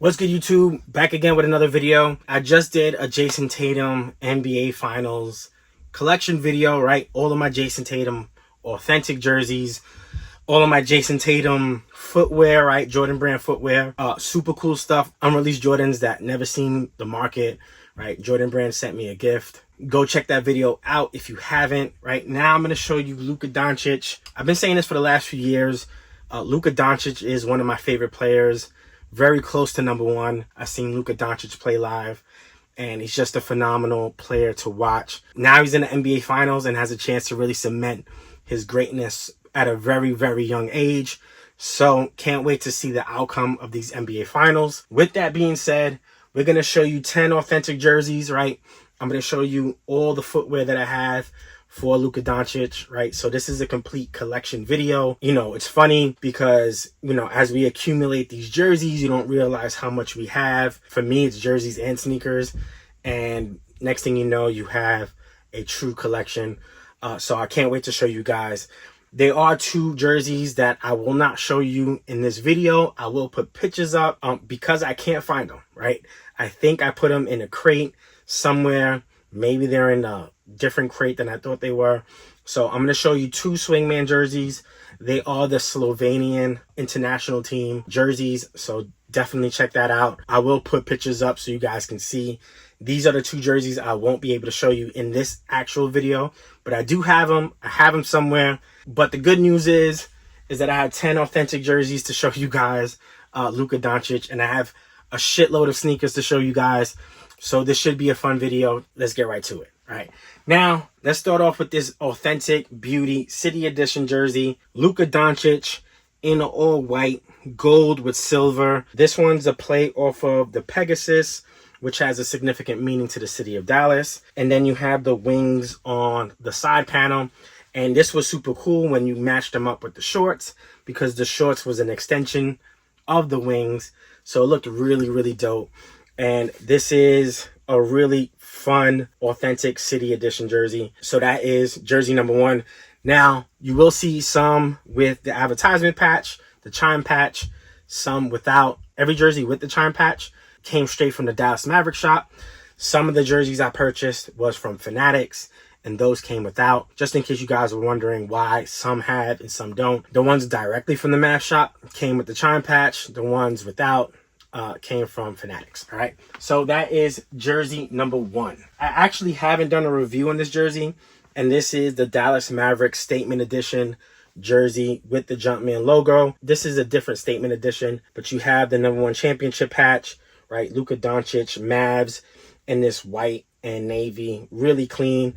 What's good, YouTube? Back again with another video. I just did a Jason Tatum NBA Finals collection video, right? All of my Jason Tatum authentic jerseys, all of my Jason Tatum footwear, right? Jordan brand footwear, super cool stuff. Unreleased Jordans that never seen the market, right? Jordan brand sent me a gift. Go check that video out if you haven't. Right now, I'm going to show you Luka Doncic. I've been saying this for the last few years. Luka Doncic is one of my favorite players. Very close to number one. I've seen Luka Doncic play live, and he's just a phenomenal player to watch. Now he's in the NBA Finals and has a chance to really cement his greatness at a very, very young age. So can't wait to see the outcome of these NBA Finals. With that being said, we're going to show you 10 authentic jerseys, right? I'm going to show you all the footwear that I have for Luka Doncic, right? So this is a complete collection video. You know, it's funny because, you know, as we accumulate these jerseys, you don't realize how much we have. For me, it's jerseys and sneakers. And next thing you know, you have a true collection. So I can't wait to show you guys. There are two jerseys that I will not show you in this video. I will put pictures up because I can't find them, right? I think I put them in a crate somewhere. Maybe they're in a different crate than I thought they were. So I'm going to show you two Swingman jerseys. They are the Slovenian international team jerseys. So definitely check that out. I will put pictures up so you guys can see. These are the two jerseys I won't be able to show you in this actual video, but I do have them. I have them somewhere. But the good news is that I have 10 authentic jerseys to show you guys, Luka Doncic, and I have a shitload of sneakers to show you guys. So this should be a fun video. Let's get right to it. All right. Now, let's start off with this authentic beauty city edition jersey. Luka Doncic in all white, gold with silver. This one's a play off of the Pegasus, which has a significant meaning to the city of Dallas. And then you have the wings on the side panel. And this was super cool when you matched them up with the shorts, because the shorts was an extension of the wings. So it looked really, really dope. And this is a really fun, authentic city edition jersey. So that is jersey number one. Now, you will see some with the advertisement patch, the chime patch, some without. Every jersey with the chime patch came straight from the Dallas Maverick shop. Some of the jerseys I purchased was from Fanatics, and those came without. Just in case you guys were wondering why some have and some don't. The ones directly from the Mav shop came with the chime patch. The ones without came from Fanatics. All right, so that is jersey number one. I actually haven't done a review on this jersey, and this is the Dallas Mavericks Statement Edition jersey with the Jumpman logo. This is a different Statement Edition, but you have the number one championship patch, right? Luka Doncic Mavs in this white and navy, really clean.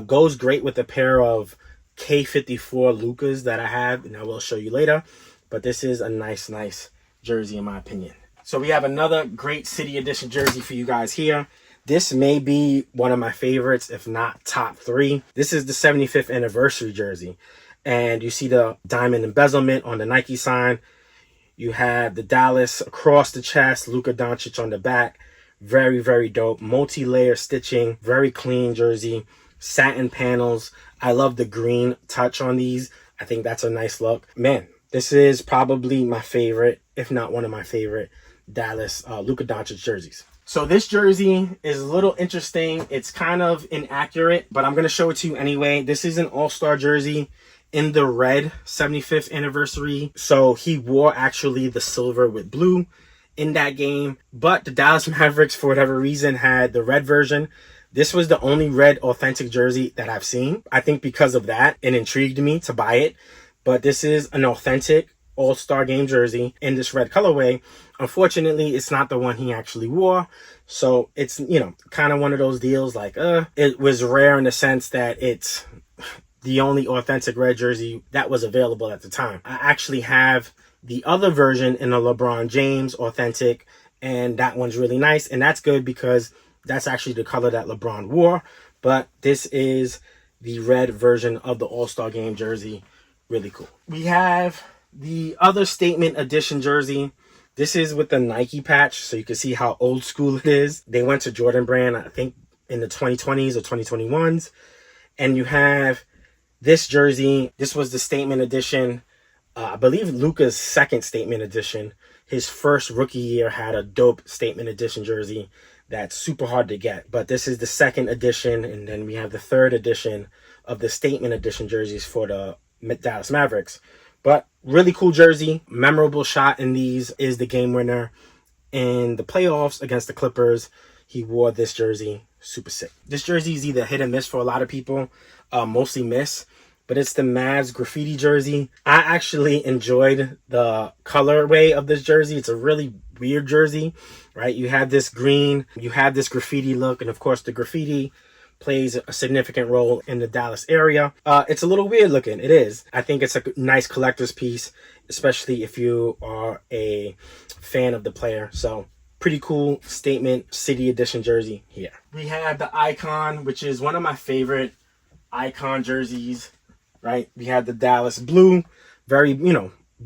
Goes great with a pair of K54 Lukas that I have, and I will show you later. But this is a nice jersey in my opinion. So we have another great city edition jersey for you guys here. This may be one of my favorites, if not top three. This is the 75th anniversary jersey. And you see the diamond embezzlement on the Nike sign. You have the Dallas across the chest, Luka Doncic on the back. Very, very dope. Multi-layer stitching, very clean jersey. Satin panels. I love the green touch on these. I think that's a nice look. Man, this is probably my favorite, if not one of my favorite Dallas Luka Doncic jerseys. So this jersey is a little interesting. It's kind of inaccurate, but I'm going to show it to you anyway. This is an all-star jersey in the red 75th anniversary. So he wore actually the silver with blue in that game, but the Dallas Mavericks, for whatever reason, had the red version. This was the only red authentic jersey that I've seen. I think because of that, it intrigued me to buy it. But this is an authentic all-star game jersey in this red colorway. Unfortunately, it's not the one he actually wore. So it's, you know, kind of one of those deals like, it was rare in the sense that it's the only authentic red jersey that was available at the time. I actually have the other version in a LeBron James authentic, and that one's really nice. And that's good because that's actually the color that LeBron wore. But this is the red version of the All-Star Game jersey. Really cool. We have the other Statement Edition jersey. This is with the Nike patch, so you can see how old school it is. They went to Jordan brand, I think, in the 2020s or 2021s. And you have this jersey. This was the Statement Edition I believe Luka's second statement edition. His first rookie year had a dope statement edition jersey that's super hard to get. But this is the second edition, and then we have the third edition of the statement edition jerseys for the Dallas Mavericks. But really cool jersey. Memorable shot in these is the game winner in the playoffs against the Clippers. He wore this jersey. Super sick. This jersey is either hit and miss for a lot of people, mostly miss. But it's the Mavs graffiti jersey. I actually enjoyed the colorway of this jersey. It's a really weird jersey, right? You have this green, you have this graffiti look, and of course the graffiti plays a significant role in the Dallas area. It's a little weird looking. It is. I think it's a nice collector's piece, especially if you are a fan of the player. So pretty cool statement city edition jersey here. We have the Icon, which is one of my favorite Icon jerseys. Right, we have the Dallas blue, very,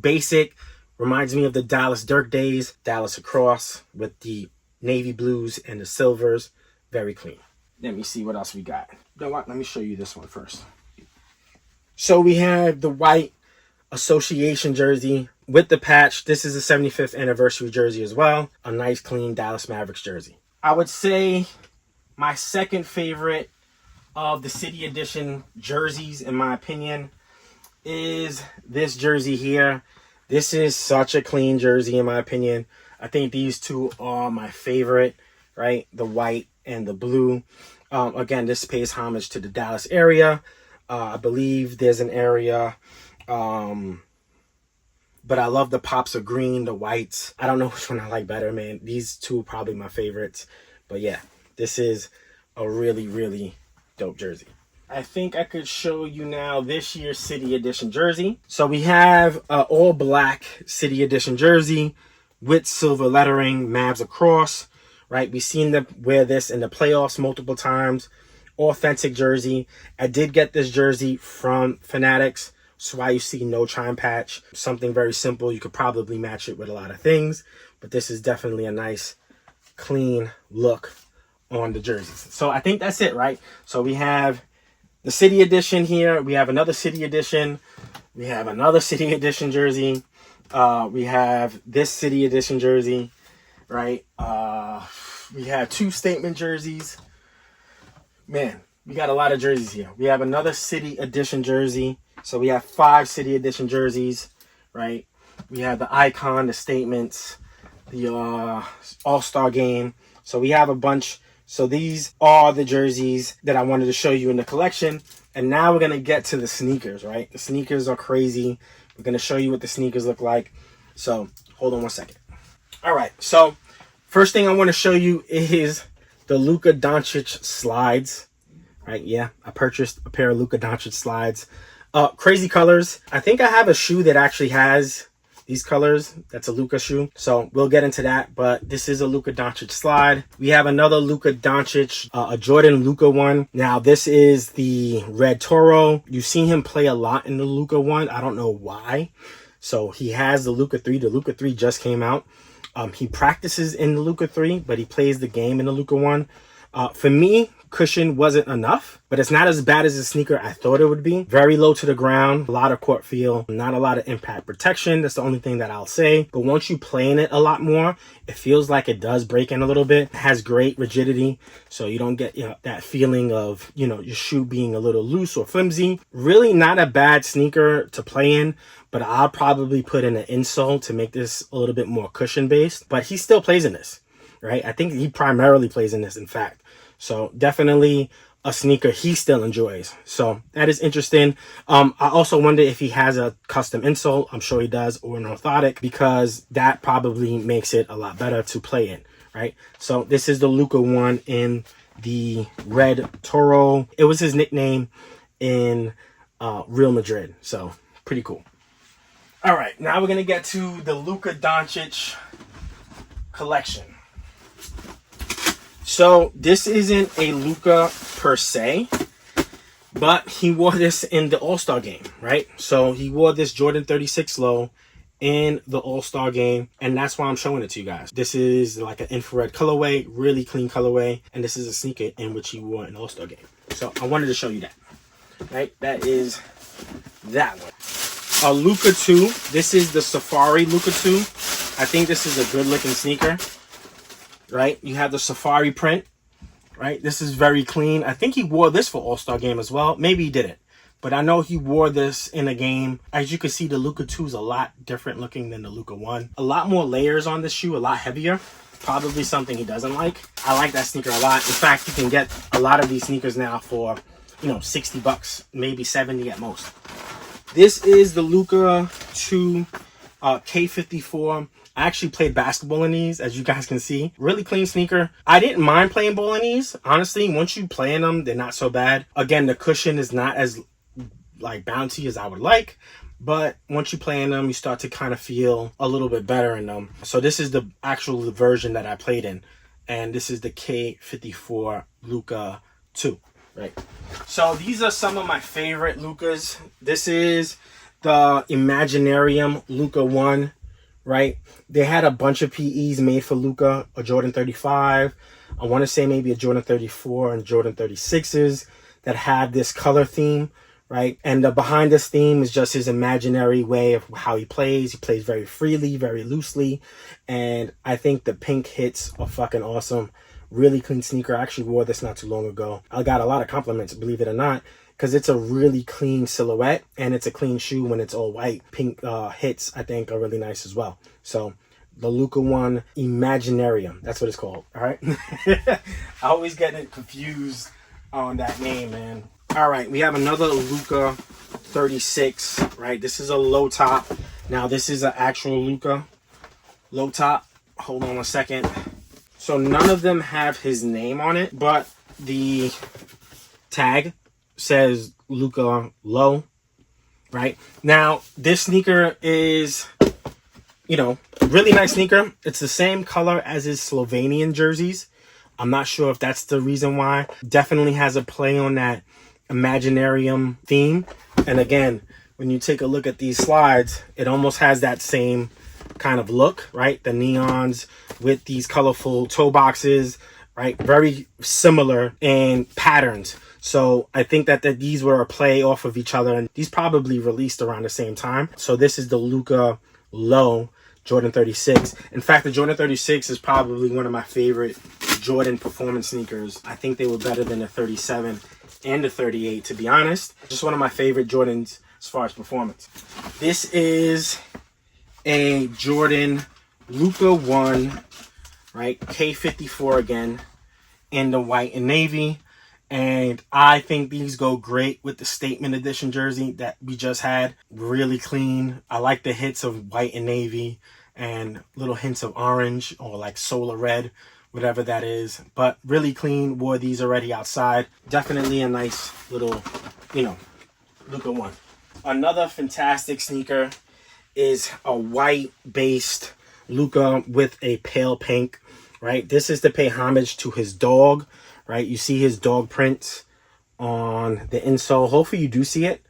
basic. Reminds me of the Dallas Dirk days. Dallas across with the navy blues and the silvers. Very clean. Let me see what else we got. You know what? Let me show you this one first. So we have the white association jersey with the patch. This is a 75th anniversary jersey as well. A nice, clean Dallas Mavericks jersey. I would say my second favorite of the city edition jerseys, in my opinion, is this jersey here. This is such a clean jersey, in my opinion. I think these two are my favorite, right? The white and the blue. Again, this pays homage to the Dallas area. I believe there's an area, but I love the pops of green, the whites. I don't know which one I like better, man. These two are probably my favorites. But yeah, this is a really, really dope jersey. I think I could show you now this year's City Edition jersey. So we have an all black City Edition jersey with silver lettering, Mavs across, right? We've seen them wear this in the playoffs multiple times. Authentic jersey. I did get this jersey from Fanatics. That's why you see no chime patch. Something very simple. You could probably match it with a lot of things, but this is definitely a nice, clean look on the jerseys. So I think that's it, right? So we have the City Edition here. We have another City Edition. We have another City Edition jersey. We have this City Edition jersey, right? We have two statement jerseys. Man, we got a lot of jerseys here. We have another City Edition jersey. So we have 5 City Edition jerseys, right? We have the Icon, the statements, the All-Star game. So we have a bunch. So these are the jerseys that I wanted to show you in the collection. And now we're going to get to the sneakers, right? The sneakers are crazy. We're going to show you what the sneakers look like. So hold on one second. All right. So first thing I want to show you is the LUKA DONCIC slides, right? Yeah, I purchased a pair of LUKA DONCIC slides. Crazy colors. I think I have a shoe that actually has these colors. That's a LUKA shoe. So we'll get into that. But this is a LUKA DONCIC slide. We have another LUKA DONCIC, a Jordan LUKA one. Now this is the Red Toro. You've seen him play a lot in the LUKA one. I don't know why. So he has the LUKA 3. The LUKA 3 just came out. He practices in the LUKA 3, but he plays the game in the LUKA 1. For me, cushion wasn't enough, but it's not as bad as the sneaker I thought it would be. Very low to the ground, a lot of court feel, not a lot of impact protection. That's the only thing that I'll say. But once you play in it a lot more, it feels like it does break in a little bit. It has great rigidity, so you don't get that feeling of your shoe being a little loose or flimsy. Really not a bad sneaker to play in, but I'll probably put in an insole to make this a little bit more cushion based. But he still plays in this, right? I think he primarily plays in this, in fact. So definitely a sneaker he still enjoys. So that is interesting. I also wonder if he has a custom insole. I'm sure he does, or an orthotic, because that probably makes it a lot better to play in, right? So this is the LUKA one in the Red Toro. It was his nickname in Real Madrid. So pretty cool. All right, now we're going to get to the LUKA DONCIC collection. So this isn't a LUKA per se, but he wore this in the All-Star game, right? So he wore this Jordan 36 low in the All-Star game, and that's why I'm showing it to you guys. This is like an infrared colorway, really clean colorway, and this is a sneaker in which he wore in the All-Star game. So I wanted to show you that, right? That is that one. a LUKA 2. This is the Safari LUKA 2. I think this is a good looking sneaker, right? You have the Safari print, right? This is very clean. I think he wore this for All-Star Game as well. Maybe he didn't, but I know he wore this in a game. As you can see, the LUKA 2 is a lot different looking than the LUKA 1. A lot more layers on this shoe, a lot heavier. Probably something he doesn't like. I like that sneaker a lot. In fact, you can get a lot of these sneakers now for, you know, 60 bucks, maybe 70 at most. This is the LUKA 2 K54. I actually played basketball in these, as you guys can see. Really clean sneaker. I didn't mind playing ball in these. Honestly, once you play in them, they're not so bad. Again, the cushion is not as like bouncy as I would like, but once you play in them, you start to kind of feel a little bit better in them. So this is the actual version that I played in, and this is the K54 LUKA 2, right? So these are some of my favorite LUKAs. This is the Imaginarium LUKA 1, right? They had a bunch of PEs made for LUKA, a Jordan 35, I want to say maybe a Jordan 34 and Jordan 36s that had this color theme, right? And behind this theme is just his imaginary way of how he plays. He plays very freely, very loosely. And I think the pink hits are fucking awesome. Really clean sneaker. I actually wore this not too long ago. I got a lot of compliments, believe it or not, because it's a really clean silhouette and it's a clean shoe when it's all white. Pink hits, I think, are really nice as well. So the LUKA 1 Imaginarium, that's what it's called, all right? I always get it confused on that name, man. All right, we have another LUKA 36, right? This is a low top. Now, this is an actual LUKA low top. Hold on a second. So none of them have his name on it, but the tag says LUKA low, right? Now, this sneaker is, you know, really nice sneaker. It's the same color as his Slovenian jerseys. I'm not sure if that's the reason why. Definitely has a play on that Imaginarium theme. And again, when you take a look at these slides, it almost has that same kind of look, right? The neons with these colorful toe boxes, right? Very similar in patterns. So I think that these were a play off of each other, and these probably released around the same time. So this is the LUKA low Jordan 36. In fact, the Jordan 36 is probably one of my favorite Jordan performance sneakers. I think they were better than the 37 and the 38, to be honest. Just one of my favorite Jordans as far as performance. This is a Jordan LUKA 1, right? K54 again, in the white and navy. And I think these go great with the statement edition jersey that we just had. Really clean. I like the hits of white and navy and little hints of orange or like solar red, whatever that is. But really clean. Wore these already outside. Definitely a nice little, you know, LUKA 1. Another fantastic sneaker is a white based LUKA with a pale pink, right? This is to pay homage to his dog, right? You see his dog prints on the insole. Hopefully you do see it.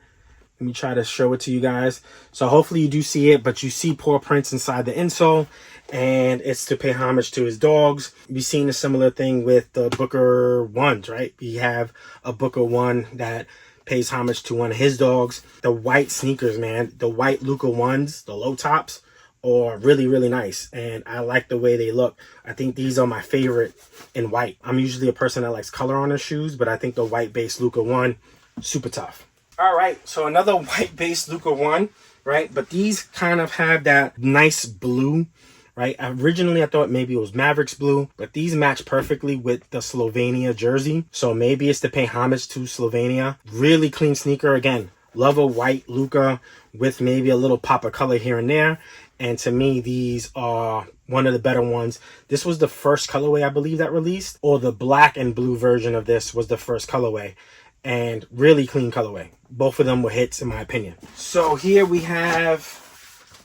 Let me try to show it to you guys. So hopefully you do see it, but you see paw prints inside the insole, and it's to pay homage to his dogs. We've seen a similar thing with the Booker 1s, right? We have a Booker 1 that pays homage to one of his dogs. The white sneakers, man, the white LUKA 1s, the low tops, are really, really nice. And I like the way they look. I think these are my favorite in white. I'm usually a person that likes color on their shoes, but I think the white based LUKA 1, super tough. All right, so another white based LUKA 1, right? But these kind of have that nice blue, right? Originally, I thought maybe it was Mavericks blue, but these match perfectly with the Slovenia jersey. So maybe it's to pay homage to Slovenia. Really clean sneaker. Again, love a white LUKA with maybe a little pop of color here and there. And to me, these are one of the better ones. This was the first colorway, I believe, that released, or the black and blue version of this was the first colorway. And really clean colorway. Both of them were hits, in my opinion. So here we have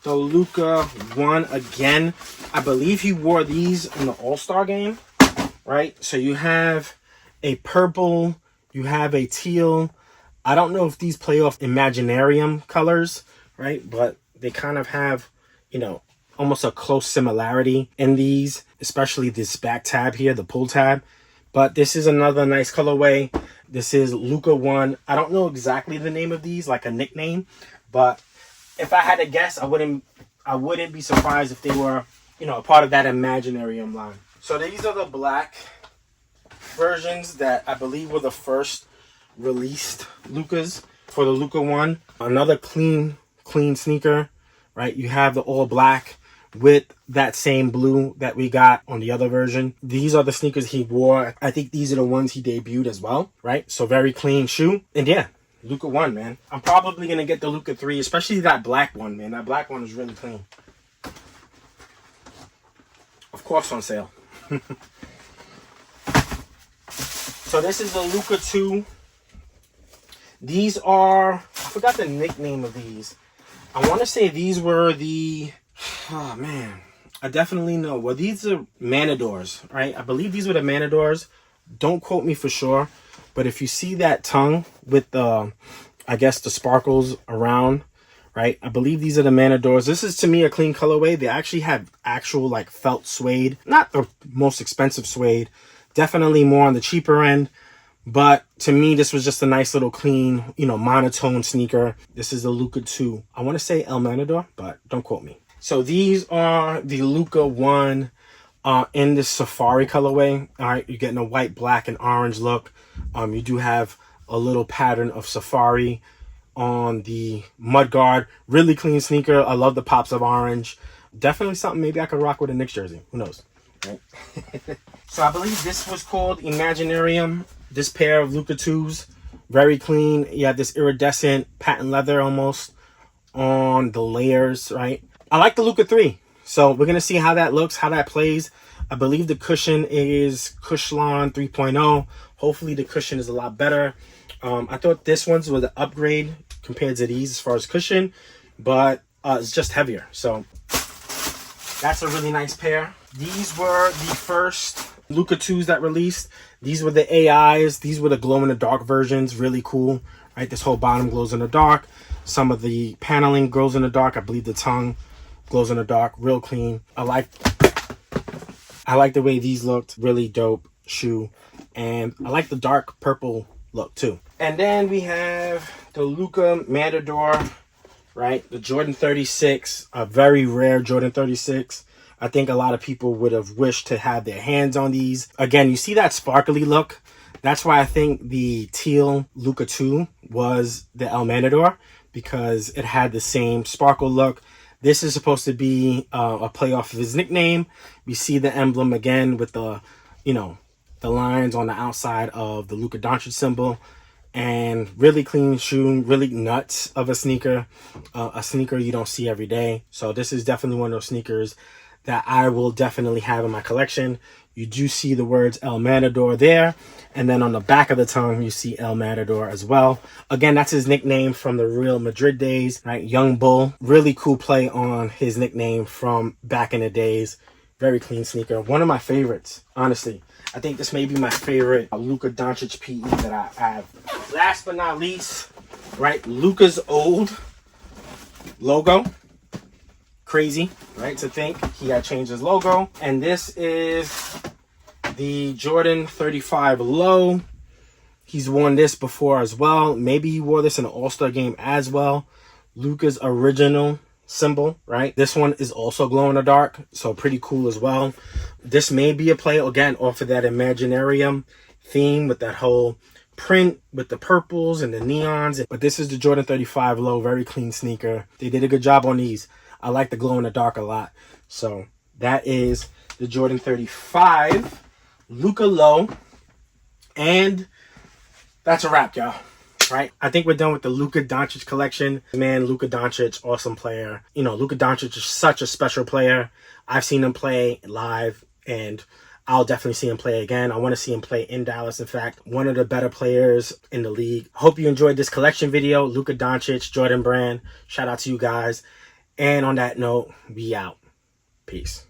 the LUKA 1 again. I believe he wore these in the All-Star game, right? So you have a purple, you have a teal. I don't know if these play off Imaginarium colors, right? But they kind of have, you know, almost a close similarity in these, especially this back tab here, the pull tab. But this is another nice colorway. This is LUKA 1. I don't know exactly the name of these, like a nickname, but if I had to guess, I wouldn't be surprised if they were, you know, a part of that Imaginarium line. So these are the black versions that I believe were the first released LUKAs for the LUKA 1. Another clean sneaker, right? You have the all black with that same blue that we got on the other version. These are the sneakers he wore. I think these are the ones he debuted as well, right? So very clean shoe. And yeah, LUKA 1, man. I'm probably going to get the LUKA 3, especially that black one, man. That black one is really clean. Of course on sale. So this is the LUKA 2. These are, I forgot the nickname of these. I want to say these were the, oh man, I definitely know. Well, these are Manadors, right? I believe these were the Manadors. Don't quote me for sure. But if you see that tongue with the, I guess the sparkles around, right? I believe these are the Manadors. This is to me a clean colorway. They actually have actual like felt suede. Not the most expensive suede. Definitely more on the cheaper end. But to me, this was just a nice little clean, you know, monotone sneaker. This is the LUKA 2. I want to say El Manador, but don't quote me. So these are the LUKA 1 in the safari colorway. All right, you're getting a white, black, and orange look. You do have a little pattern of safari on the mudguard. Really clean sneaker. I love the pops of orange. Definitely something maybe I could rock with a Knicks jersey. Who knows? Right? So I believe this was called Imaginarium. This pair of LUKA 2s, very clean. You have this iridescent patent leather almost on the layers, right? I like the LUKA 3. So we're going to see how that looks, how that plays. I believe the cushion is Cushlon 3.0. Hopefully the cushion is a lot better. I thought this one's was an upgrade compared to these as far as cushion, but it's just heavier. So that's a really nice pair. These were the first LUKA 2s that released. These were the AIs. These were the glow-in-the-dark versions. Really cool, right? This whole bottom glows in the dark. Some of the paneling glows in the dark. I believe the tongue glows in the dark. Real clean. I like the way these looked. Really dope shoe. And I like the dark purple look too. And then we have the LUKA Matador, right? The Jordan 36, a very rare Jordan 36. I think a lot of people would have wished to have their hands on these. Again, you see that sparkly look. That's why I think the teal LUKA 2 was the El Manador, because it had the same sparkle look. This is supposed to be a play off of his nickname. We see the emblem again with the, you know, the lines on the outside of the LUKA DONCIC symbol. And really clean shoe, really nuts of a sneaker you don't see every day. So this is definitely one of those sneakers that I will definitely have in my collection. You do see the words El Matador there. And then on the back of the tongue, you see El Matador as well. Again, that's his nickname from the Real Madrid days, right? Young Bull. Really cool play on his nickname from back in the days. Very clean sneaker. One of my favorites, honestly. I think this may be my favorite LUKA DONCIC PE that I have. Last but not least, right? LUKA's old logo. Crazy, right, to think he had changed his logo. And this is the Jordan 35 Low. He's worn this before as well. Maybe he wore this in an All-Star game as well. LUKA's original symbol, right? This one is also glow in the dark, so pretty cool as well. This may be a play, again, off of that Imaginarium theme with that whole print with the purples and the neons. But this is the Jordan 35 Low, very clean sneaker. They did a good job on these. I like the glow in the dark a lot. So that is the Jordan 35 LUKA Low. And that's a wrap, y'all. Right? I think we're done with the LUKA DONCIC collection. Man, Luka Doncic, awesome player. You know, Luka Doncic is such a special player. I've seen him play live, and I'll definitely see him play again. I want to see him play in Dallas. In fact, one of the better players in the league. Hope you enjoyed this collection video. Luka Doncic, Jordan Brand. Shout out to you guys. And on that note, we out. Peace.